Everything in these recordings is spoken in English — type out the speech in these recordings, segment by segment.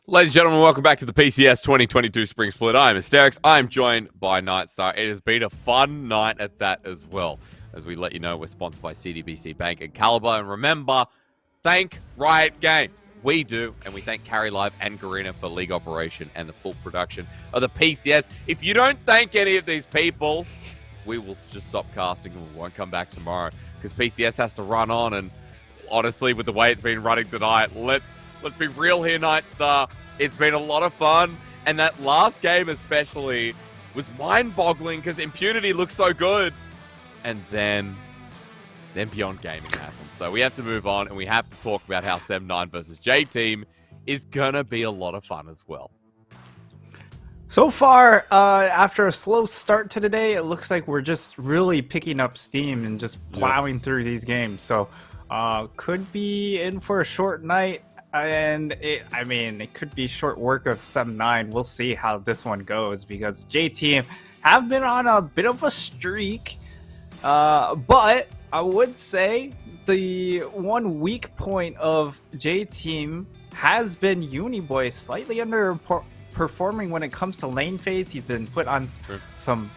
Ladies and gentlemen, welcome back to the PCS 2022 Spring Split. I'm Asterix. I'm joined by Nightstar. It has been a fun night at that as well. As we let you know, we're sponsored by CDBC Bank and Caliber. And remember, thank Riot Games. We do, and we thank Carry Live and Garena for league operation and the full production of the PCS. If you don't thank any of these people, we will just stop casting and we won't come back tomorrow because PCS has to run on. And honestly, with the way it's been running tonight, let's be real here, Nightstar. It's been a lot of fun, and that last game especially was mind-boggling because Impunity looked so good, and then Beyond Gaming happened. So we have to move on, and we have to talk about how Sem9 versus J-Team is gonna be a lot of fun as well. So far, after a slow start to today, it looks like we're just really picking up steam and just plowing through these games. So could be in for a short night. And it could be short work of Sem9. We'll see how this one goes because J-Team have been on a bit of a streak. But I would say the one weak point of J-Team has been Uniboy, slightly underperforming when it comes to lane phase. He's been put on some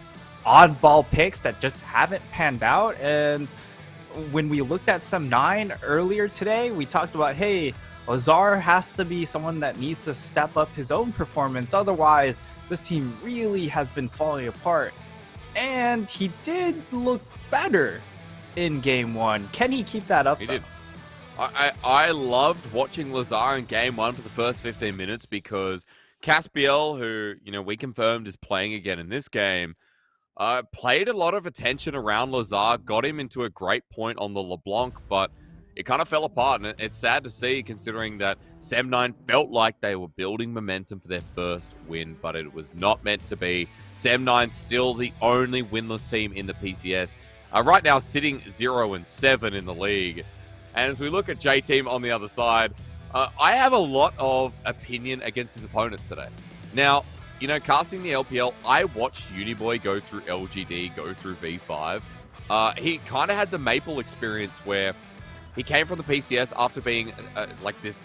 oddball picks that just haven't panned out. And when we looked at Sem9 earlier today, we talked about, hey, Lazar has to be someone that needs to step up his own performance. Otherwise, this team really has been falling apart. And he did look better in game one. Can he keep that up? He did. I loved watching Lazar in game one for the first 15 minutes because Caspiel, who we confirmed is playing again in this game, played a lot of attention around Lazar, got him into a great point on the LeBlanc, but it kind of fell apart, and it's sad to see considering that Sem9 felt like they were building momentum for their first win, but it was not meant to be. Sem9 still the only winless team in the PCS. Right now sitting 0-7 in the league. And as we look at J-Team on the other side, I have a lot of opinion against his opponent today. Now, casting the LPL, I watched Uniboy go through LGD, go through V5. He kind of had the Maple experience where he came from the PCS after being like this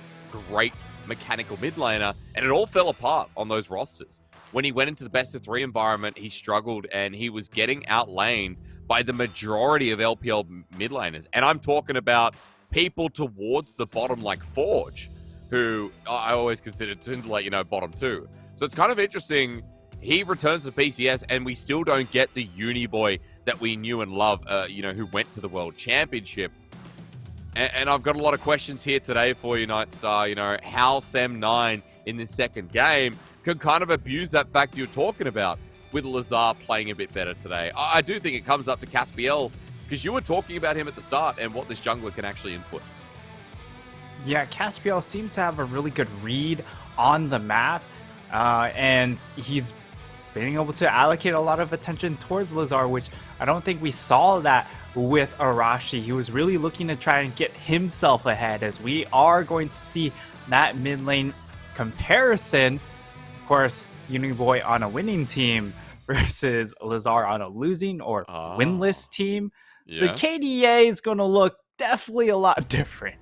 great mechanical mid laner, and it all fell apart on those rosters. When he went into the best of 3 environment, he struggled, and he was getting outlaned by the majority of LPL mid laners. And I'm talking about people towards the bottom like Forge, who I always considered to bottom 2. So it's kind of interesting. He returns to the PCS, and we still don't get the Uniboy that we knew and loved, who went to the World Championship. And I've got a lot of questions here today for you, Nightstar. How Sem9 in this second game can kind of abuse that fact you're talking about with Lazar playing a bit better today. I do think it comes up to Caspiel because you were talking about him at the start and what this jungler can actually input. Yeah, Caspiel seems to have a really good read on the map, and he's being able to allocate a lot of attention towards Lazar, which I don't think we saw that with Arashi. He was really looking to try and get himself ahead, as we are going to see that mid lane comparison. Of course, Uniboy on a winning team versus Lazar on a losing or winless team. Yeah. The KDA is going to look definitely a lot different.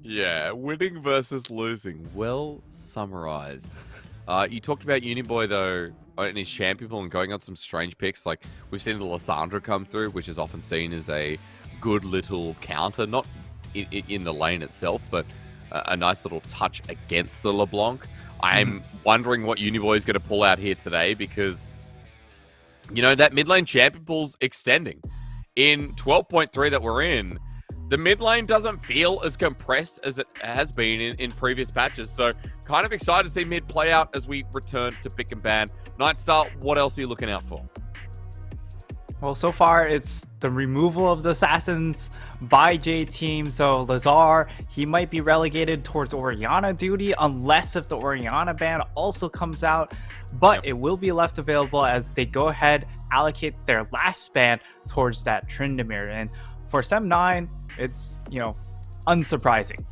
Yeah, winning versus losing. Well summarized. You talked about Uniboy, though, in his champion pool and going on some strange picks. Like, we've seen the Lissandra come through, which is often seen as a good little counter, not in the lane itself, but a nice little touch against the LeBlanc. I'm wondering what Uniboy is going to pull out here today because, that mid lane champion pool's extending. In 12.3 that we're in, the mid lane doesn't feel as compressed as it has been in previous patches. So kind of excited to see mid play out as we return to pick and ban. Nightstar, what else are you looking out for? Well, so far it's the removal of the assassins by J-Team. So Lazar, he might be relegated towards Orianna duty unless if the Orianna ban also comes out. But it will be left available as they go ahead, allocate their last ban towards that Tryndamere. And for Sem9, it's, unsurprising.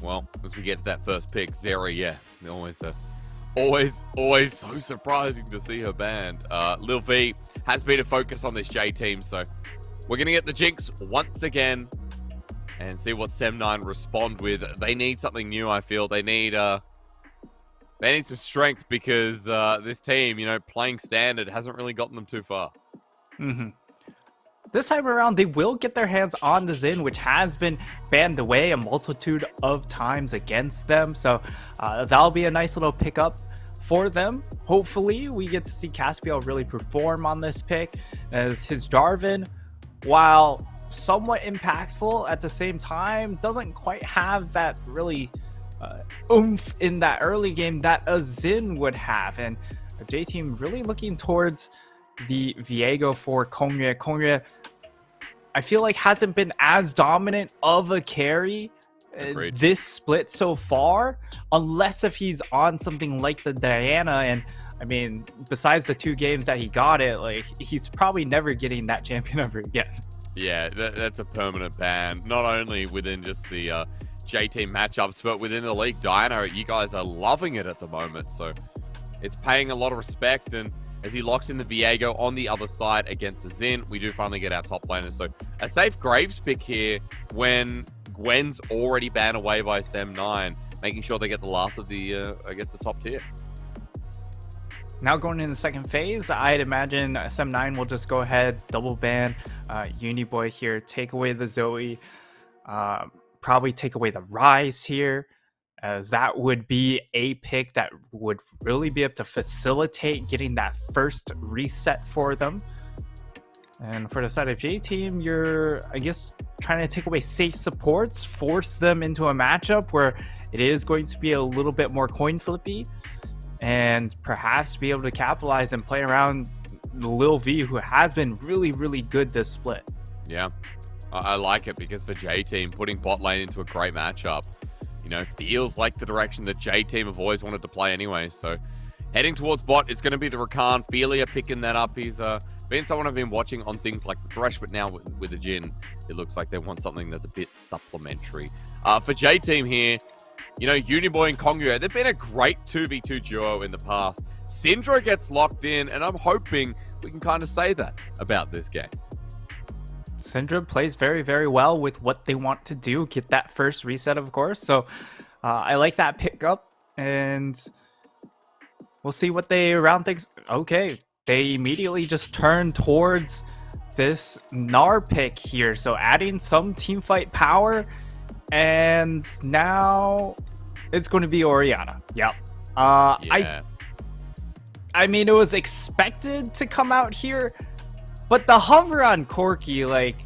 Well, as we get to that first pick, Zeri, always so surprising to see her banned. Lil V has been a focus on this J team, so we're going to get the Jinx once again. and see what Sem9 respond with. They need something new, I feel. They need some strength because this team, playing standard hasn't really gotten them too far. This time around, they will get their hands on the Xin, which has been banned away a multitude of times against them. So that'll be a nice little pickup for them. Hopefully, we get to see Caspiel really perform on this pick, as his Darwin, while somewhat impactful at the same time, doesn't quite have that really oomph in that early game that a Xin would have. And the J team really looking towards the Viego for Kongyue. Kongyue, I feel like, hasn't been as dominant of a carry this split so far, unless if he's on something like the Diana. And I mean, besides the 2 games that he got it, like, he's probably never getting that champion ever again. Yeah, that's a permanent ban, not only within just the J team matchups, but within the league. Diana, you guys are loving it at the moment, so it's paying a lot of respect. And as he locks in the Viego on the other side against the Xin, we do finally get our top laner. So a safe Graves pick here when Gwen's already banned away by Sem9, making sure they get the last of the, I guess, the top tier. Now going in the second phase, I'd imagine Sem9 will just go ahead, double ban Uniboy here, take away the Zoe, probably take away the Rise here, as that would be a pick that would really be able to facilitate getting that first reset for them. And for the side of J team, you're, I guess, trying to take away safe supports, force them into a matchup where it is going to be a little bit more coin flippy, and perhaps be able to capitalize and play around Lil V, who has been really, really good this split. Yeah, I like it, because for J team, putting bot lane into a great matchup, feels like the direction that J team have always wanted to play anyway. So heading towards bot, it's going to be the Rakan. Felia picking that up. He's been someone I've been watching on things like the Thresh, but now with the Jhin, it looks like they want something that's a bit supplementary. For J team here, Uniboy and Kongyue, they've been a great 2v2 duo in the past. Syndra gets locked in, and I'm hoping we can kind of say that about this game. Syndra plays very, very well with what they want to do, get that first reset, of course. So I like that pickup, and we'll see what they round things. Okay, they immediately just turn towards this Gnar pick here. So adding some team fight power, and now it's going to be Orianna. Yep. Yeah. I mean, it was expected to come out here, but the hover on Corki, like,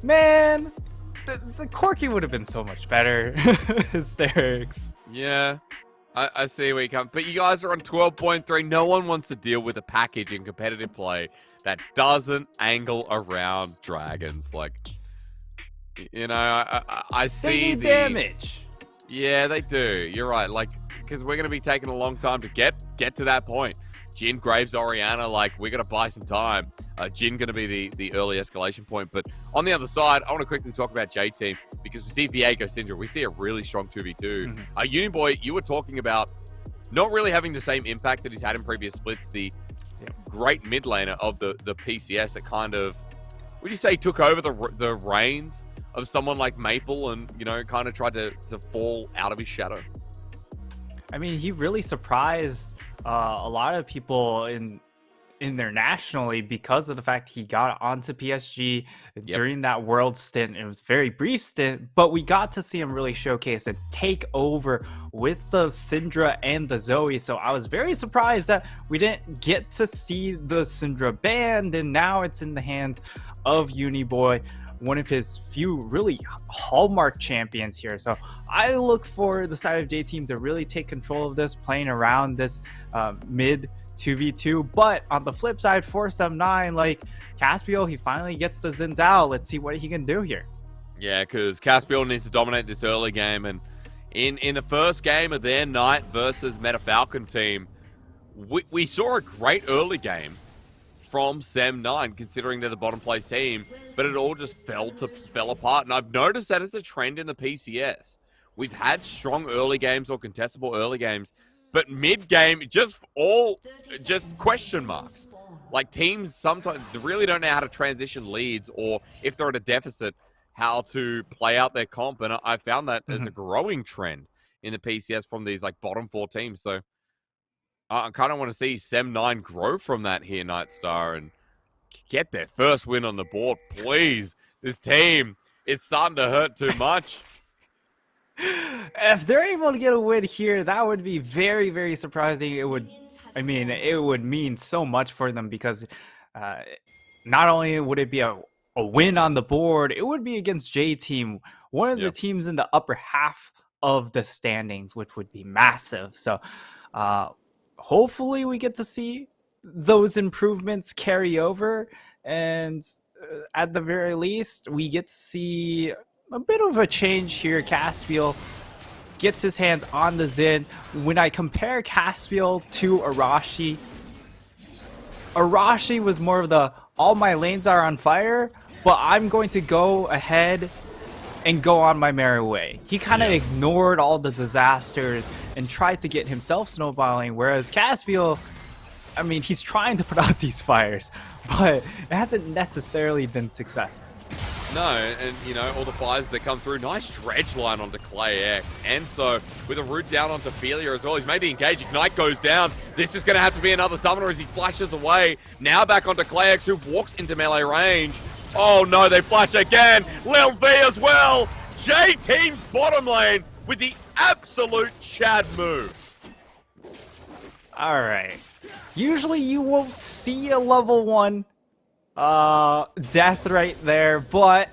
man, the Corki would have been so much better. Hysterics. Yeah, I see where you come. But you guys are on 12.3. No one wants to deal with a package in competitive play that doesn't angle around dragons. Like, I see they need damage. Yeah, they do. You're right. Like, because we're going to be taking a long time to get to that point. Jhin, Graves, Orianna, like, we're going to buy some time. Jhin going to be the early escalation point. But on the other side, I want to quickly talk about J-Team, because we see Viego, Syndra. We see a really strong 2v2. Uniboy, you were talking about not really having the same impact that he's had in previous splits. The great mid laner of the PCS that kind of, would you say, took over the reins of someone like Maple and, kind of tried to fall out of his shadow. I mean, he really surprised a lot of people in there nationally because of the fact he got onto PSG during that world stint. It was a very brief stint, but we got to see him really showcase and take over with the Syndra and the Zoe. So I was very surprised that we didn't get to see the Syndra banned, and now it's in the hands of Uniboy, one of his few really hallmark champions here. So I look for the side of J Team to really take control of this, playing around this mid 2v2. But on the flip side, for Sem9, like, Caspiel, he finally gets the Zins out. Let's see what he can do here. Yeah, because Caspiel needs to dominate this early game. And in the first game of their night versus Meta Falcon team, we saw a great early game from Sem9, considering they're the bottom place team, but it all just fell apart. And I've noticed that as a trend in the PCS. We've had strong early games or contestable early games, but mid-game, just question marks. Like, teams sometimes really don't know how to transition leads, or if they're at a deficit, how to play out their comp, and I found that as a Mhm. growing trend in the PCS from these like bottom 4 teams. So I kind of want to see Sem9 grow from that here, Nightstar, and get their first win on the board, please. This team, it's starting to hurt too much. If they're able to get a win here, that would be very, very surprising. I mean, it would mean so much for them because uh, not only would it be a win on the board, it would be against J Team, one of the Yep. teams in the upper half of the standings, which would be massive. So, uh, hopefully, we get to see those improvements carry over, and at the very least, we get to see a bit of a change here. Caspiel gets his hands on the Zin. When I compare Caspiel to Arashi, Arashi was more of the all my lanes are on fire, but I'm going to go ahead and go on my merry way. He kind of ignored all the disasters and tried to get himself snowballing, whereas Caspiel, I mean, he's trying to put out these fires, but it hasn't necessarily been successful. No, and you know, all the fires that come through. Nice dredge line onto Clay X. Enzo with a root down onto Felia as well. He's made the engage. Ignite goes down. This is going to have to be another summoner as he flashes away. Now back onto Clay X, who walks into melee range. Oh no, they flash again. Lil V as well. J Team's bottom lane with the absolute Chad move. All right. Usually you won't see a level 1 death right there, but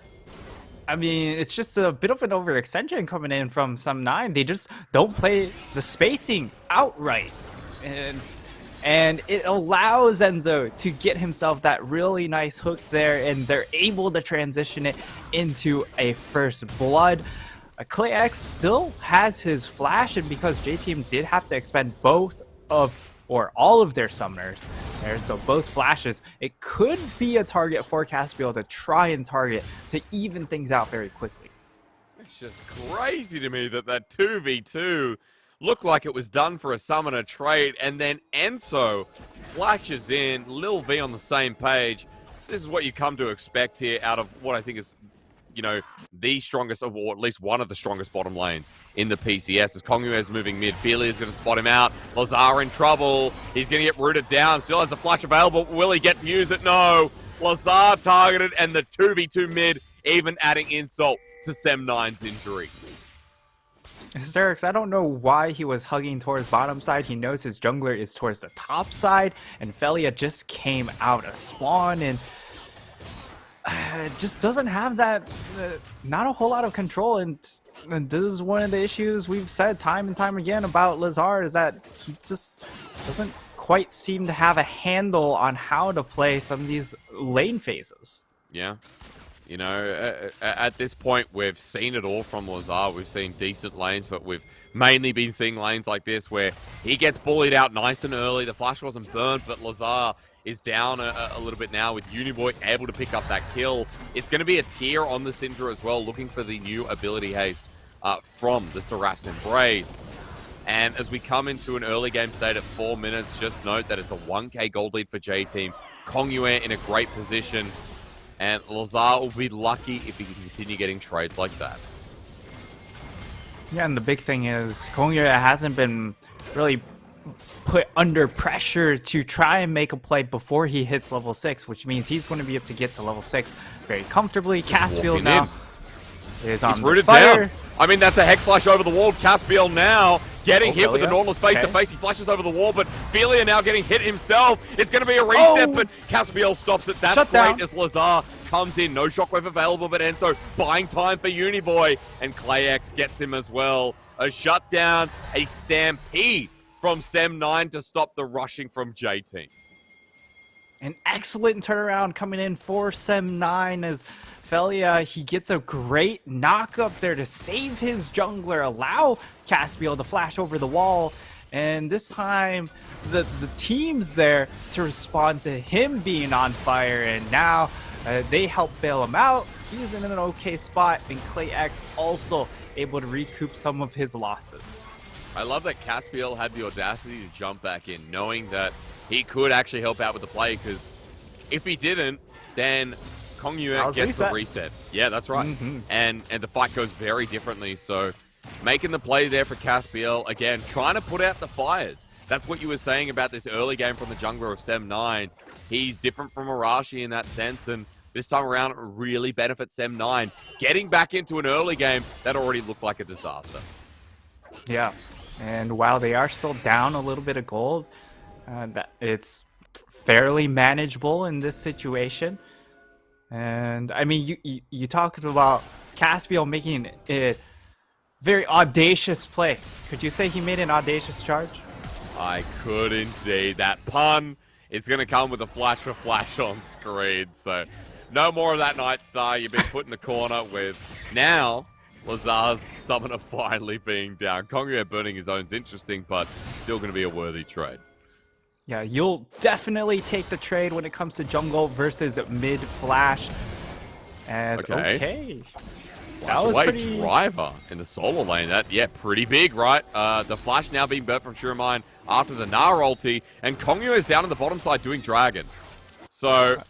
I mean, it's just a bit of an overextension coming in from Sem9. They just don't play the spacing outright, and it allows Enzo to get himself that really nice hook there, and they're able to transition it into a first blood. Clay X still has his flash, and because J Team did have to expend both of or all of their summoners there, so both flashes, it could be a target for Caspiel to try and target to even things out very quickly. It's just crazy to me that 2v2 looked like it was done for a summoner trade, and then Enzo flashes in, Lil V on the same page. This is what you come to expect here out of what I think is, you know, the strongest, or at least one of the strongest bottom lanes in the PCS. As Kongyue is moving mid, Feely is going to spot him out. Lazar in trouble. He's going to get rooted down. Still has the flash available. Will he get to use it? No. Lazar targeted, and the 2v2 mid even adding insult to Sem9's injury. Hysterics, I don't know why he was hugging towards bottom side. He knows his jungler is towards the top side, and Felia just came out of spawn, and just doesn't have that, not a whole lot of control. And this is one of the issues we've said time and time again about Lazar, is that he just doesn't quite seem to have a handle on how to play some of these lane phases. Yeah. You know, at this point, we've seen it all from Lazar. We've seen decent lanes, but we've mainly been seeing lanes like this where he gets bullied out nice and early. The flash wasn't burned, but Lazar is down a little bit now with Uniboy able to pick up that kill. It's going to be a tier on the Syndra as well, looking for the new ability haste from the Seraph's Embrace. And as we come into an early game state at 4 minutes, just note that it's a 1k gold lead for J-Team. Kongyue in a great position, and Lazar will be lucky if he can continue getting trades like that. Yeah, and the big thing is Kongyue hasn't been really put under pressure to try and make a play before he hits level 6, which means he's going to be able to get to level 6 very comfortably. Caspiel now is on the fire. Down. I mean, that's a Hex Flash over the wall. Caspiel now getting hit with the Nautilus face-to-face. He flashes over the wall, but Felia now getting hit himself. It's going to be a reset, but Caspiel stops it. That's great as Lazar comes in. No shockwave available, but Enzo buying time for Uniboy, and Clay X gets him as well. A shutdown, a stampede from Sem9 to stop the rushing from J-Team. An excellent turnaround coming in for Sem9 as Felia, he gets a great knock up there to save his jungler, allow Caspiel to flash over the wall, and this time the team's there to respond to him being on fire, and now they help bail him out. He's in an okay spot, and Clay X also able to recoup some of his losses. I love that Caspiel had the audacity to jump back in, knowing that he could actually help out with the play, because if he didn't, then Kongyue gets the reset. Yeah, that's right. And the fight goes very differently. So making the play there for Caspiel, again, trying to put out the fires. That's what you were saying about this early game from the jungler of Sem9. He's different from Arashi in that sense, and this time around, it really benefits Sem9. Getting back into an early game that already looked like a disaster. Yeah, and while they are still down a little bit of gold, it's fairly manageable in this situation. And I mean, you talked about Caspiel making a very audacious play. Could you say he made an audacious charge? I could indeed. That pun is going to come with a flash for flash on screen. So no more of that Night Star. You've been put in the corner with now Lazar's summoner finally being down. Kongyue burning his own is interesting, but still going to be a worthy trade. Yeah, you'll definitely take the trade when it comes to jungle versus mid flash. As okay. That was pretty... Driver in the solo lane. That, yeah, pretty big, right? The flash now being burnt from Shuramain after the Gnar ulti, and Kongyue is down on the bottom side doing Dragon. So...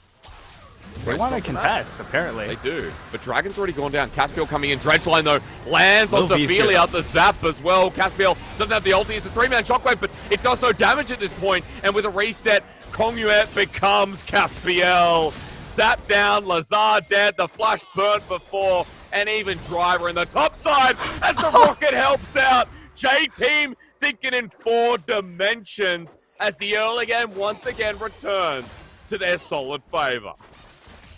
They want to contest, apparently. They do. But Dragon's already gone down. Caspiel coming in. Dredgeline, though, lands on Ophelia. The zap as well. Caspiel doesn't have the ulti. It's a 3-man shockwave, but it does no damage at this point. And with a reset, Kongyue becomes Caspiel. Zap down. Lazar dead. The flash burnt before. And even Driver in the top side as the rocket helps out. J-Team thinking in 4 dimensions as the early game once again returns to their solid favor.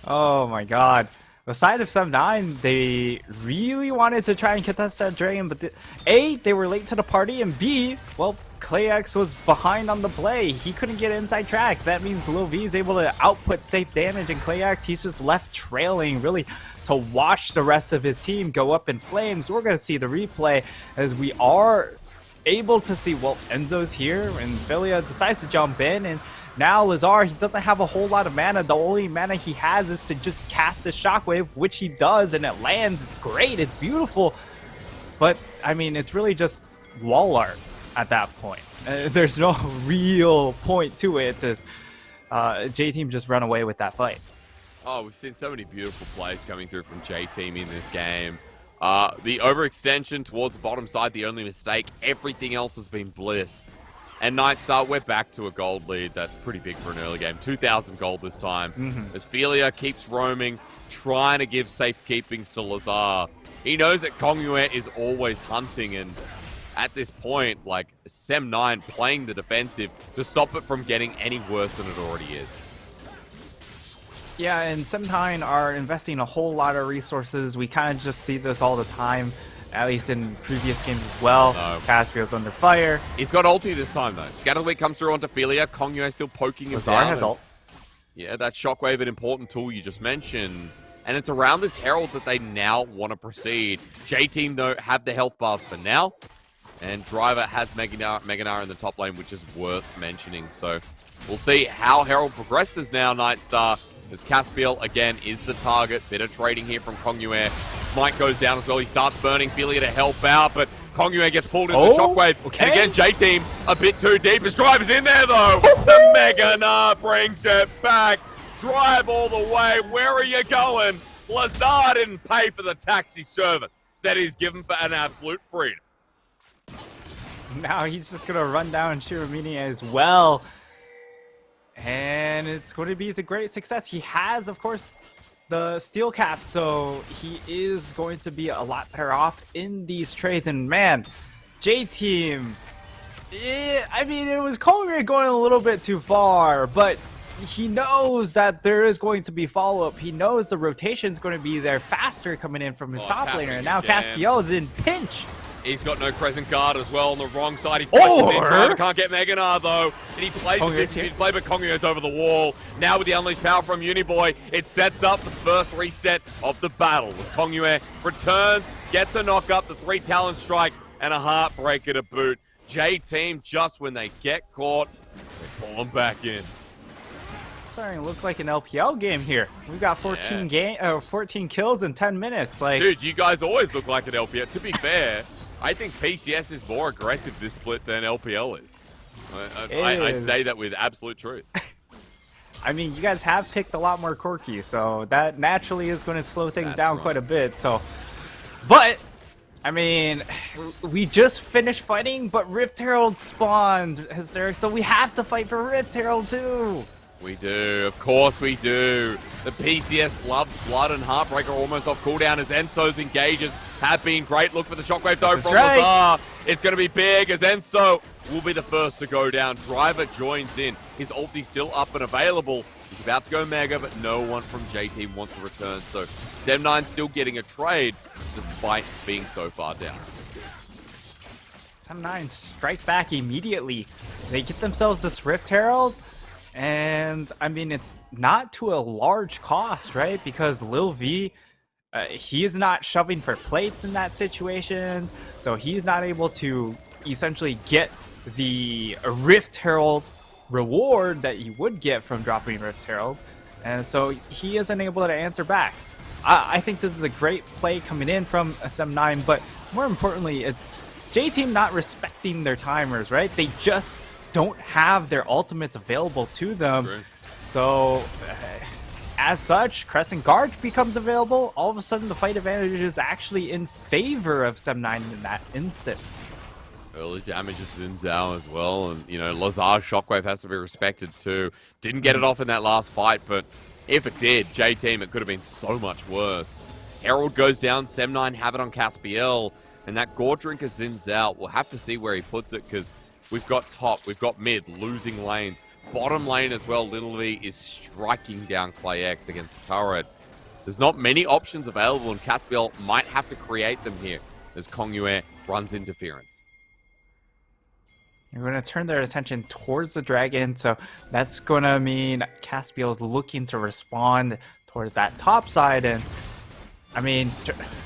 Oh my god. The side of Sem9, they really wanted to try and contest that dragon, but A, they were late to the party, and B, well, ClayX was behind on the play. He couldn't get inside track. That means Lil V is able to output safe damage, and ClayX, he's just left trailing, really, to watch the rest of his team go up in flames. We're going to see the replay as we are able to see, well, Enzo's here, and Philia decides to jump in, and now Lazar, he doesn't have a whole lot of mana. The only mana he has is to just cast his shockwave, which he does, and it lands. It's great. It's beautiful. But, I mean, it's really just wall art at that point. There's no real point to it. J-Team just run away with that fight. Oh, we've seen so many beautiful plays coming through from J-Team in this game. The overextension towards the bottom side, the only mistake. Everything else has been bliss. And Nightstar, we're back to a gold lead. That's pretty big for an early game. 2,000 gold this time. As Philia keeps roaming, trying to give safekeepings to Lazar. He knows that Kongyue is always hunting, and at this point, like, Sem9 playing the defensive to stop it from getting any worse than it already is. Yeah, and Sem9 are investing a whole lot of resources. We kind of just see this all the time, at least in previous games as well. Caspiel's under fire. He's got ulti this time, though. Scatterweed comes through onto Philia. Kongyue still poking him down. Lazar has ult. Yeah, that Shockwave, an important tool you just mentioned. And it's around this Herald that they now want to proceed. J-Team, though, have the health bars for now. And Driver has Mega Gnar in the top lane, which is worth mentioning. So we'll see how Herald progresses now, Nightstar. As Caspiel, again, is the target. Bit of trading here from Kongyue. Smite goes down as well. He starts burning Philia to help out, but Kongyue gets pulled into the Shockwave. Okay. And again, J-Team a bit too deep. His Driver's in there, though. The Mega Gnar brings it back. Drive all the way. Where are you going? Lazar didn't pay for the taxi service that he's given for an absolute freedom. Now he's just going to run down Shiramini as well. And it's going to be a great success. He has, of course, the steel cap, so he is going to be a lot better off in these trades. And man, J-Team, I mean, it was Kongyue going a little bit too far, but he knows that there is going to be follow-up. He knows the rotation is going to be there faster coming in from his top laner, and now Caspiel is in pinch. He's got no Crescent Guard as well on the wrong side. He can't get Mega Gnar, though. And he plays but Kongyue's over the wall. Now with the unleashed power from Uniboy, it sets up the first reset of the battle. As Kongyue returns, gets a knock up, the 3 Talon Strike, and a Heartbreaker to boot. J-Team, just when they get caught, they pull them back in. Starting to look like an LPL game here. We've got 14 kills in 10 minutes. Like, dude, you guys always look like an LPL. To be fair, I think PCS is more aggressive this split than LPL is. I say that with absolute truth. I mean, you guys have picked a lot more Corki, so that naturally is going to slow things down quite a bit. So, but I mean, we just finished fighting, but Rift Herald spawned, Hysteric, so we have to fight for Rift Herald too. We do, of course we do. The PCS loves Blood, and Heartbreaker almost off cooldown as Enzo's engages have been great. Look for the shockwave though from Lazar. It's going to be big as Enzo will be the first to go down. Driver joins in. His ulti still up and available. He's about to go Mega, but no one from J-Team wants to return. So Sem9 still getting a trade despite being so far down. Sem9 strike back immediately. They get themselves this Rift Herald. And, I mean, it's not to a large cost, right? Because Lil V, he is not shoving for plates in that situation. So he's not able to essentially get the Rift Herald reward that you would get from dropping Rift Herald. And so he isn't able to answer back. I think this is a great play coming in from SM9, but more importantly, it's J-Team not respecting their timers, right? They just don't have their ultimates available to them. Right. So as such, Crescent Guard becomes available. All of a sudden the fight advantage is actually in favor of Sem9 in that instance. Early damage of Xin Zhao as well, and you know, Lazar's shockwave has to be respected too. Didn't get it off in that last fight, but if it did, J-Team, it could have been so much worse. Herald goes down, Sem9 have it on Caspiel, and that Gore Drinker Xin Zhao, we'll have to see where he puts it, because we've got top, we've got mid, losing lanes. Bottom lane as well, Little V is striking down ClayX against the turret. There's not many options available, and Caspiel might have to create them here as Kongyue runs interference. You're going to turn their attention towards the dragon, so that's going to mean Caspiel is looking to respond towards that top side, and I mean,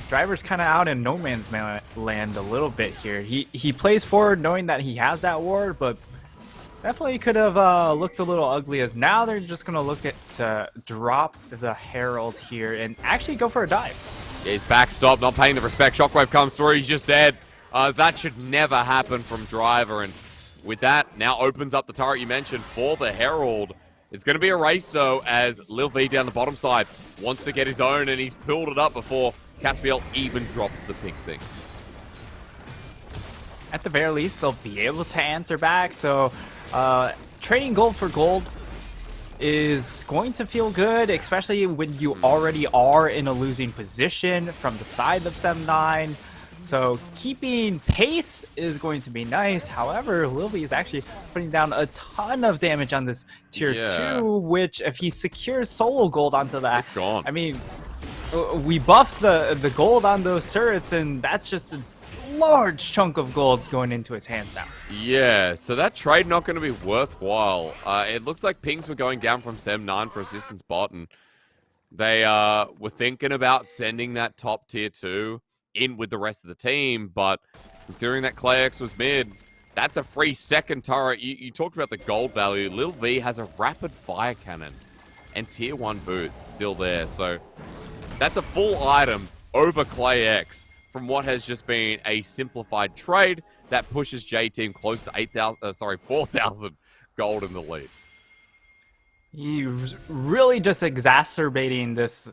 Driver's kind of out in no man's land a little bit here. He plays forward knowing that he has that ward, but definitely could have looked a little ugly, as now they're just going to look at to drop the Herald here and actually go for a dive. Yeah, he's backstopped, not paying the respect. Shockwave comes through, he's just dead. That should never happen from Driver, and with that, now opens up the turret you mentioned for the Herald. It's going to be a race, though, as Lil V down the bottom side wants to get his own, and he's pulled it up before Caspiel even drops the pink thing. At the very least, they'll be able to answer back, so trading gold for gold is going to feel good, especially when you already are in a losing position from the side of Sem9. So keeping pace is going to be nice. However, Lil V is actually putting down a ton of damage on this tier 2, which if he secures solo gold onto that, it's gone. I mean, we buffed the gold on those turrets, and that's just a large chunk of gold going into his hands now. Yeah, so that trade not going to be worthwhile. It looks like pings were going down from Sem9 for assistance bot, and they were thinking about sending that top tier 2 in with the rest of the team, but considering that ClayX was mid, that's a free second turret. You talked about the gold value. Lil V has a rapid fire cannon and tier 1 boots still there, so that's a full item over ClayX from what has just been a simplified trade that pushes J-Team close to 4,000 gold in the lead. He's really just exacerbating this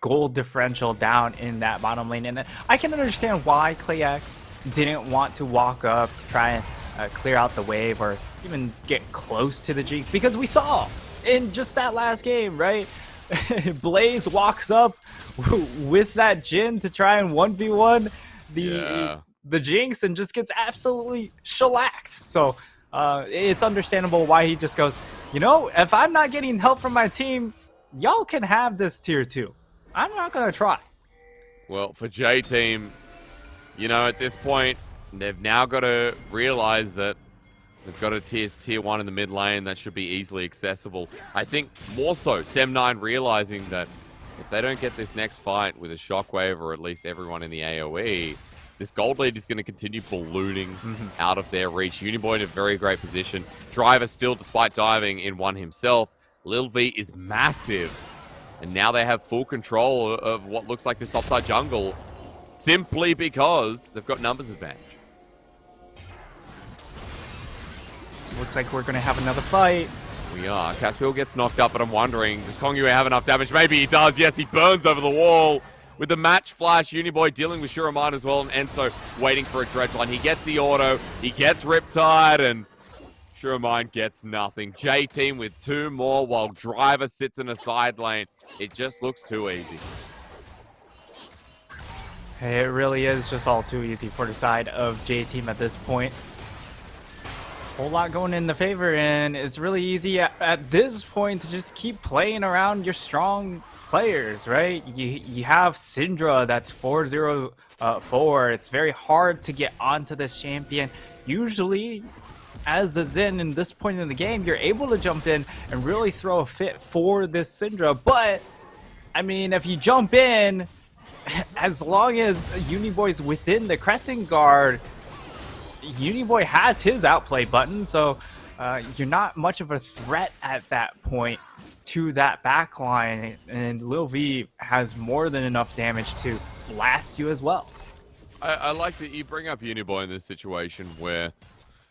gold differential down in that bottom lane, and I can understand why ClayX didn't want to walk up to try and clear out the wave or even get close to the Jinx, because we saw in just that last game, right? Blaze walks up with that Jhin to try and 1v1 the Jinx and just gets absolutely shellacked. So it's understandable why he just goes, you know, if I'm not getting help from my team, y'all can have this tier 2. I'm not going to try. Well, for J-Team, you know, at this point, they've now got to realize that they've got a tier 1 in the mid lane that should be easily accessible. I think more so, Sem9 realizing that if they don't get this next fight with a shockwave or at least everyone in the AoE, this gold lead is going to continue ballooning out of their reach. Uniboy in a very great position. Driver still, despite diving, in one himself. Lil V is massive. And now they have full control of what looks like this topside jungle simply because they've got numbers advantage. Looks like we're going to have another fight. We are. Caspiel gets knocked up, but I'm wondering, does Kongyue have enough damage? Maybe he does. Yes, he burns over the wall. With the match flash, Uniboy dealing with Shuramain as well, and Enzo waiting for a dredge line. He gets the auto, he gets Riptide, and Shuramain gets nothing. J-Team with 2 more while Driver sits in a side lane. It just looks too easy. Hey, it really is just all too easy for the side of J-Team at this point. Whole lot going in the favor, and it's really easy at this point to just keep playing around your strong players, right? You have Syndra that's 4-0-4. It's very hard to get onto this champion. Usually, as a Zen in this point in the game, you're able to jump in and really throw a fit for this Syndra. But, I mean, if you jump in, as long as Uniboy's within the Crescent Guard, Uniboy has his outplay button, so you're not much of a threat at that point to that backline, and Lil V has more than enough damage to blast you as well. I like that you bring up Uniboy in this situation where,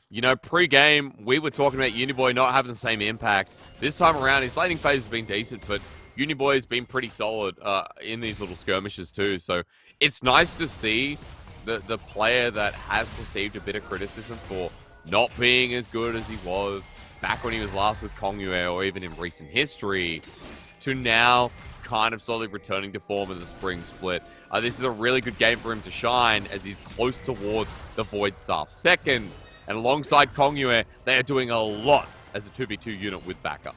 you know, pre-game, we were talking about Uniboy not having the same impact. This time around, his laning phase has been decent, but Uniboy has been pretty solid in these little skirmishes too, so it's nice to see the player that has received a bit of criticism for not being as good as he was back when he was last with Kongyue or even in recent history, to now kind of slowly returning to form in the spring split. This is a really good game for him to shine as he's close towards the Void Staff second. And alongside Kongyue, they are doing a lot as a 2v2 unit with backup.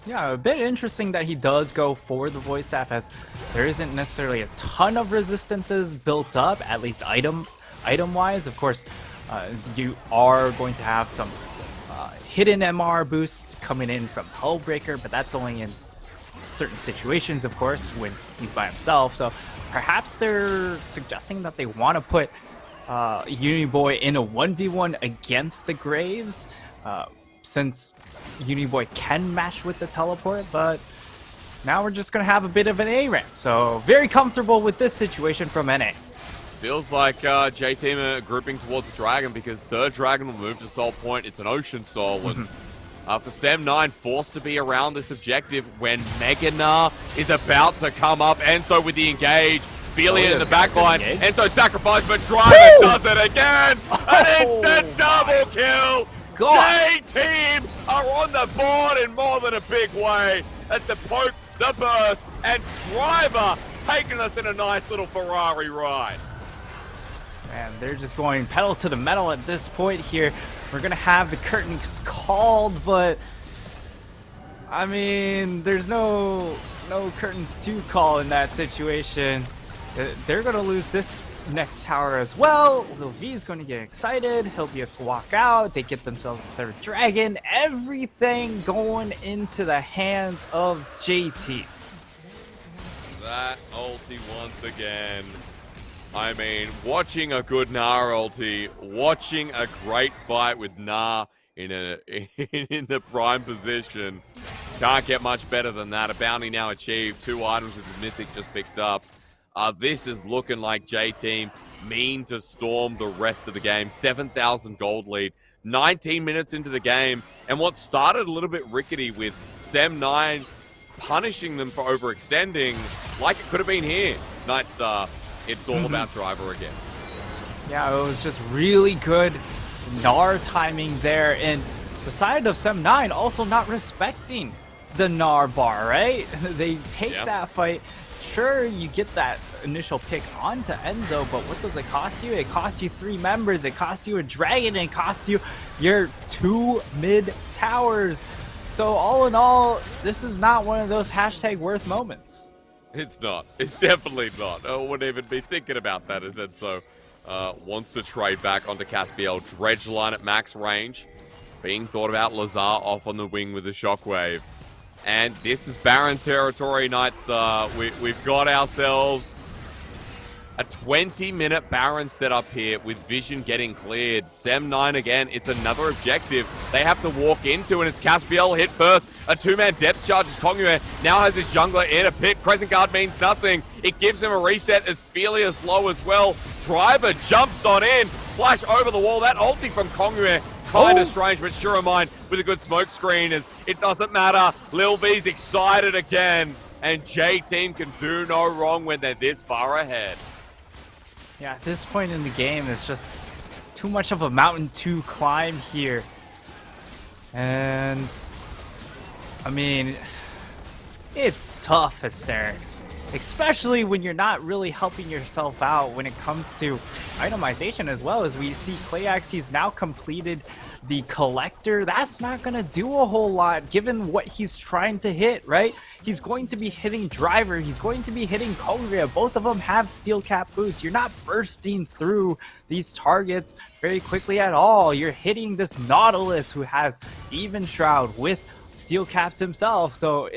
Yeah, a bit interesting that he does go for the Void Staff, as there isn't necessarily a ton of resistances built up, at least item-wise. Of course, you are going to have some hidden MR boosts coming in from Hullbreaker, but that's only in certain situations, of course, when he's by himself. So perhaps they're suggesting that they want to put Uniboy in a 1v1 against the Graves, since Uniboy can match with the teleport, but now we're just going to have a bit of an A-ramp. So very comfortable with this situation from NA. Feels like J-Team are grouping towards the Dragon because third Dragon will move to Soul Point. It's an Ocean Soul. And for Sem9, forced to be around this objective when Meganar is about to come up. Enzo with the engage. Felian in the backline. Enzo sacrificed, but Driver does it again. An instant double kill. J-Team are on the board in more than a big way. As the poke, the burst, and Driver taking us in a nice little Ferrari ride. And they're just going pedal to the metal at this point here. We're going to have the curtains called, but I mean, there's no curtains to call in that situation. They're going to lose this next tower as well. Lil V is going to get excited. He'll be able to walk out. They get themselves a third dragon. Everything going into the hands of JT. That ulti once again. I mean, watching a good Gnar ulti, watching a great fight with Gnar in the prime position. Can't get much better than that. A bounty now achieved. 2 items with the Mythic just picked up. This is looking like J-Team mean to storm the rest of the game. 7,000 gold lead. 19 minutes into the game. And what started a little bit rickety with Sem9 punishing them for overextending, like it could have been here. Nightstar, it's all about Driver again. Yeah, it was just really good Gnar timing there. And the side of Sem9 also not respecting the Gnar bar, right? They take that fight. Sure, you get that initial pick onto Enzo, but what does it cost you? It costs you 3 members, it costs you a dragon, and it costs you your 2 mid towers. So all in all, this is not one of those hashtag worth moments. It's not. It's definitely not. I wouldn't even be thinking about that as Enzo wants to trade back onto Caspiel. Dredge line at max range. Being thought about. Lazar off on the wing with the shockwave. And this is Baron territory, Nightstar. We've got ourselves a 20-minute Baron setup here with Vision getting cleared. Sem9 again, it's another objective they have to walk into, and it's Caspiel hit first. A 2-man depth charge as Kongyue now has his jungler in a pit. Crescent Guard means nothing. It gives him a reset as Felia's low as well. Driver jumps on in. Flash over the wall. That ulti from Kongyue kind of strange, but Shuromine with a good smoke screen as it doesn't matter. Lil V's excited again, and J-Team can do no wrong when they're this far ahead. Yeah, at this point in the game, it's just too much of a mountain to climb here. And, I mean, it's tough, Hysterics. Especially when you're not really helping yourself out when it comes to itemization, as well as we see Clayax, he's now completed the Collector. That's not going to do a whole lot given what he's trying to hit, right? He's going to be hitting Driver, he's going to be hitting Kogria. Both of them have steel cap boots. You're not bursting through these targets very quickly at all. You're hitting this Nautilus who has Even Shroud with steel caps himself. So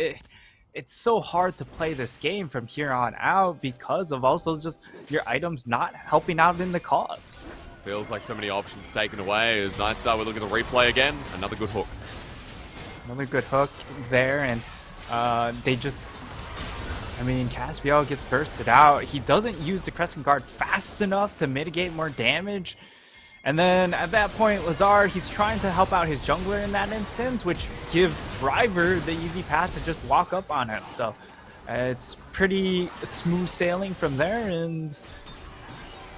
it's so hard to play this game from here on out because of also just your items not helping out in the cause. Feels like so many options taken away as Nightstar, we look at the replay again. Another good hook. Another good hook there, and they just, I mean, Caspiel gets bursted out. He doesn't use the Crescent Guard fast enough to mitigate more damage. And then at that point, Lazar, he's trying to help out his jungler in that instance, which gives Driver the easy path to just walk up on him. So it's pretty smooth sailing from there. And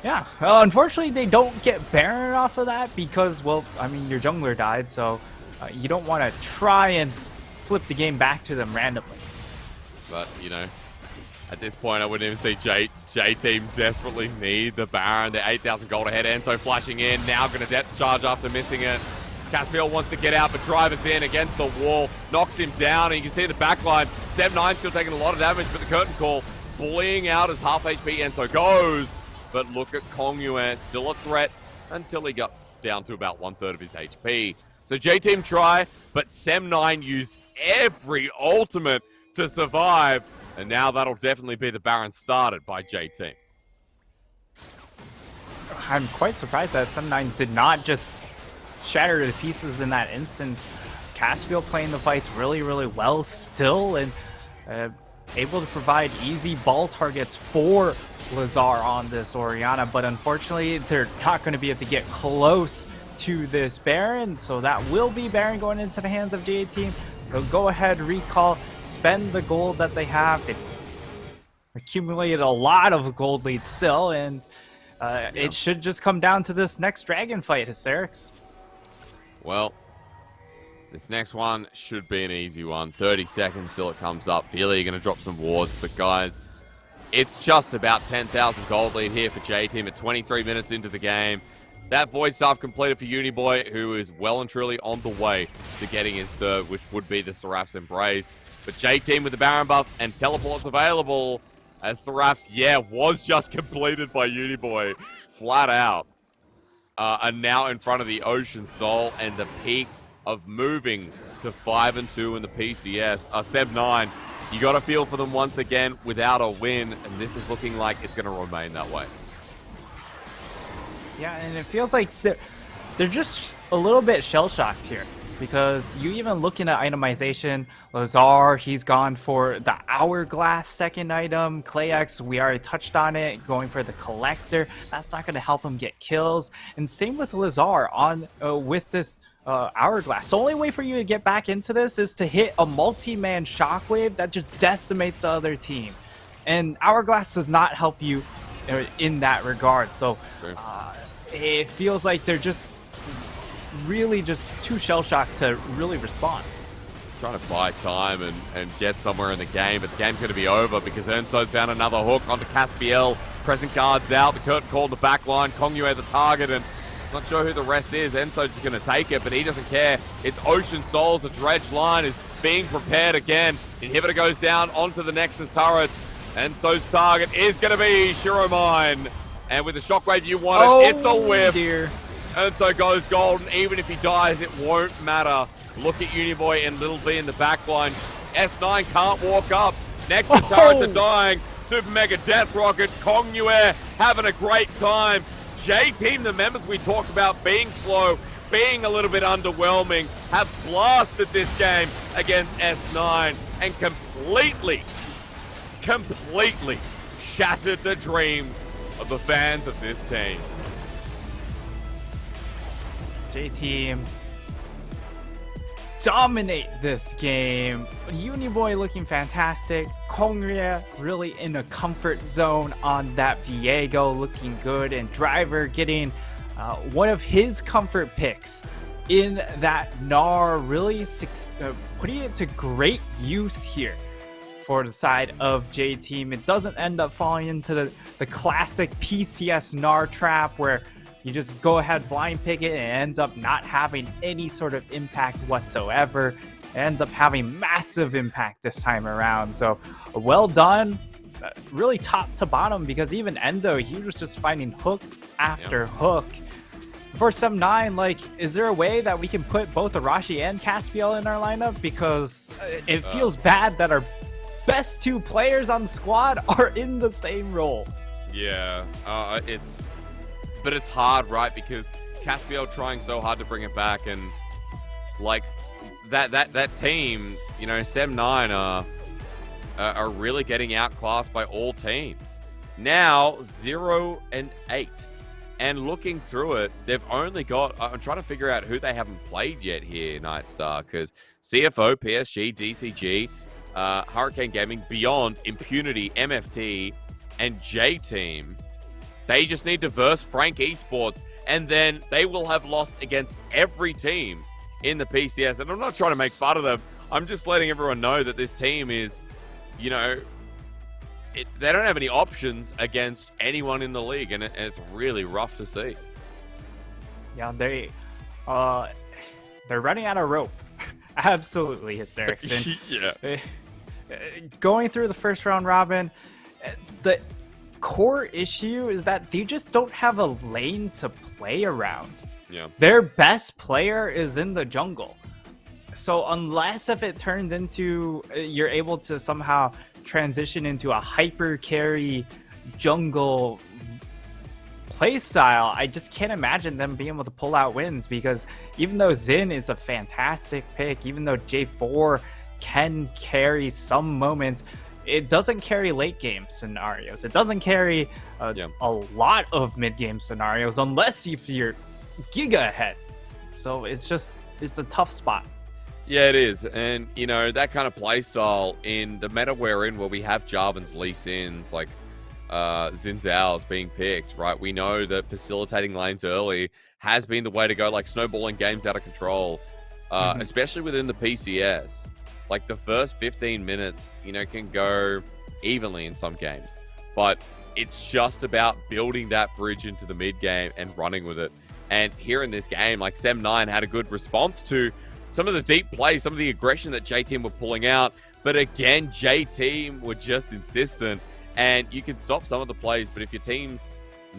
yeah, unfortunately, they don't get Baron off of that because, well, I mean, your jungler died. So you don't want to try and flip the game back to them randomly. But, you know, at this point, I wouldn't even see J-Team desperately need the Baron. They're 8,000 gold ahead. Enzo flashing in. Now going to depth charge after missing it. Caspiel wants to get out, but Driver's in against the wall. Knocks him down, and you can see the backline. 7-9 still taking a lot of damage, but the curtain call bullying out as half HP Enzo goes. But look at Kongyue, still a threat until he got down to about 1/3 of his HP. So J-Team try, but Sem9 used every ultimate to survive. And now that'll definitely be the Baron started by J-Team. I'm quite surprised that Sem9 did not just shatter to pieces in that instance. Caspiel playing the fights really, really well still, and able to provide easy ball targets for Lazar on this Orianna. But unfortunately, they're not going to be able to get close to this Baron. So that will be Baron going into the hands of J-Team. So go ahead, recall, spend the gold that they have. They've accumulated a lot of gold leads still, and it should just come down to this next dragon fight, Hysterics. Well, this next one should be an easy one. 30 seconds till it comes up. Feely, you're going to drop some wards, but guys, it's just about 10,000 gold lead here for J-Team at 23 minutes into the game. That void stuff completed for Uniboy, who is well and truly on the way to getting his third, which would be the Seraph's Embrace. But J-Team with the Baron buff and teleports available, as Seraph's, was just completed by Uniboy, flat out. Are now in front of the Ocean Soul and the peak of moving to 5-2 in the PCS. Seb9, you got to feel for them once again without a win, and this is looking like it's going to remain that way. Yeah, and it feels like they're just a little bit shell-shocked here, because you even looking at itemization, Lazar, he's gone for the Hourglass second item. Clayax, we already touched on it, going for the Collector. That's not going to help him get kills. And same with Lazar on with this Hourglass. The only way for you to get back into this is to hit a multi-man shockwave that just decimates the other team. And Hourglass does not help you in that regard. So it feels like they're just really just too shell-shocked to really respond. Trying to buy time and get somewhere in the game, but the game's going to be over because Enzo's found another hook onto Caspiel. Crescent Guard's out, the curtain called the back line, Kongyue the target, and not sure who the rest is. Enzo's just going to take it, but he doesn't care. It's Ocean Souls, the dredge line is being prepared again. Inhibitor goes down onto the Nexus turrets. Enzo's target is going to be Shiromine. And with the shockwave you wanted, it's a whip. Dear. Enzo goes golden. Even if he dies, it won't matter. Look at Uniboy and Little V in the backline. S9 can't walk up. Nexus turrets are dying. Super Mega Death Rocket. Kongyue having a great time. J-Team, the members we talked about being slow, being a little bit underwhelming, have blasted this game against S9 and completely shattered the dreams of the fans of this team. J-Team dominate this game. Uniboy looking fantastic. Kongria really in a comfort zone on that Viego, looking good, and Driver getting one of his comfort picks in that Gnar, really putting it to great use here for the side of J-Team. It doesn't end up falling into the classic PCS Gnar trap where you just go ahead, blind pick it, and it ends up not having any sort of impact whatsoever. It ends up having massive impact this time around. So well done, really top to bottom, because even Enzo, he was just finding hook after hook. For some 9, like, is there a way that we can put both Arashi and Caspiel in our lineup? Because it feels bad that our best 2 players on the squad are in the same role. Yeah, but it's hard, right? Because Caspiel trying so hard to bring it back, and like that team, you know, Sem9 are really getting outclassed by all teams. Now 0-8, and looking through it, they've only got. I'm trying to figure out who they haven't played yet here, Nightstar, because CFO, PSG, DCG, Hurricane Gaming, Beyond, Impunity, MFT, and J-Team. They just need to verse Frank Esports, and then they will have lost against every team in the PCS. And I'm not trying to make fun of them. I'm just letting everyone know that this team is, you know, they don't have any options against anyone in the league, and it's really rough to see. Yeah, they're running out of rope. Absolutely hysterics. And yeah. Going through the first round robin, the core issue is that they just don't have a lane to play around. Yeah. Their best player is in the jungle. So unless if it turns into you're able to somehow transition into a hyper carry jungle playstyle, I just can't imagine them being able to pull out wins, because even though Xin is a fantastic pick, even though J4 can carry some moments, it doesn't carry late game scenarios. It doesn't carry a lot of mid game scenarios unless if you're giga ahead. So it's a tough spot. Yeah, it is. And, you know, that kind of play style in the meta we're in, where we have Jarvan's Lee Sins, like Xin Zhao's being picked, right? We know that facilitating lanes early has been the way to go, like snowballing games out of control, especially within the PCS. Like the first 15 minutes, you know, can go evenly in some games. But it's just about building that bridge into the mid game and running with it. And here in this game, like Sem9 had a good response to some of the deep play, some of the aggression that J-Team were pulling out. But again, J-Team were just insistent. And you can stop some of the plays, but if your team's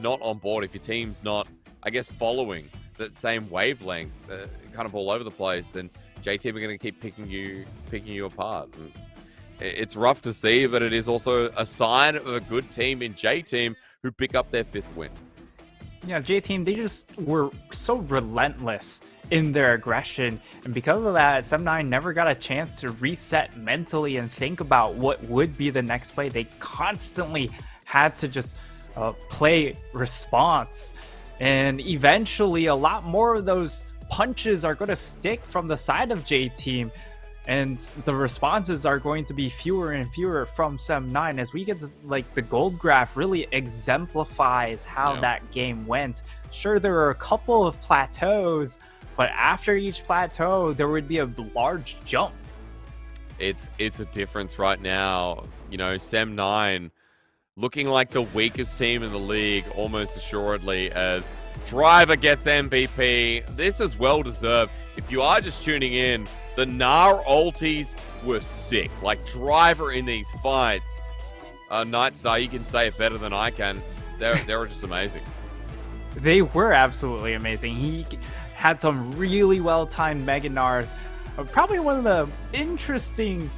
not on board, if your team's not, I guess, following that same wavelength, kind of all over the place, then J-Team are going to keep picking you apart. And it's rough to see, but it is also a sign of a good team in J-Team who pick up their 5th win. Yeah, J-Team, they just were so relentless in their aggression, and because of that, Sem9 never got a chance to reset mentally and think about what would be the next play. They constantly had to just play response, and eventually a lot more of those punches are going to stick from the side of J-Team, and the responses are going to be fewer and fewer from Sem9 as we get to, like, the gold graph really exemplifies how that game went. Sure, there were a couple of plateaus, but after each plateau, there would be a large jump. It's a difference right now. You know, Sem9 looking like the weakest team in the league, almost assuredly, as Driver gets MVP. This is well deserved. If you are just tuning in, the Gnar ultis were sick. Like, Driver in these fights, Nightstar, you can say it better than I can. They were just amazing. They were absolutely amazing. He had some really well-timed Mega Gnars. Probably one of the interesting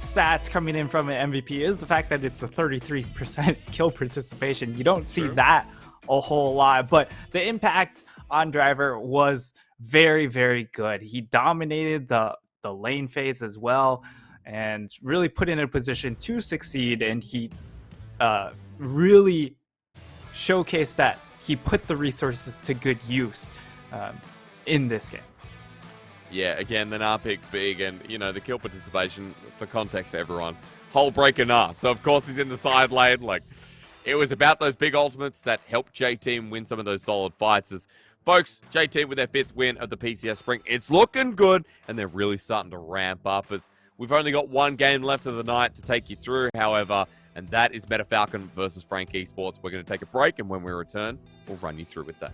stats coming in from an MVP is the fact that it's a 33% kill participation. You don't see that a whole lot, but the impact on Driver was very, very good. He dominated the lane phase as well and really put in a position to succeed, and he really showcased that he put the resources to good use. in this game. Yeah, again, the Nah pick big, and, the kill participation, for context for everyone, whole breaker Nah. So, of course, he's in the side lane. It was about those big ultimates that helped J-Team win some of those solid fights. As, folks, J-Team with their 5th win of the PCS Spring. It's looking good, and they're really starting to ramp up, as we've only got one game left of the night to take you through, however, and that is Meta Falcon versus Frank Esports. We're going to take a break, and when we return, we'll run you through with that.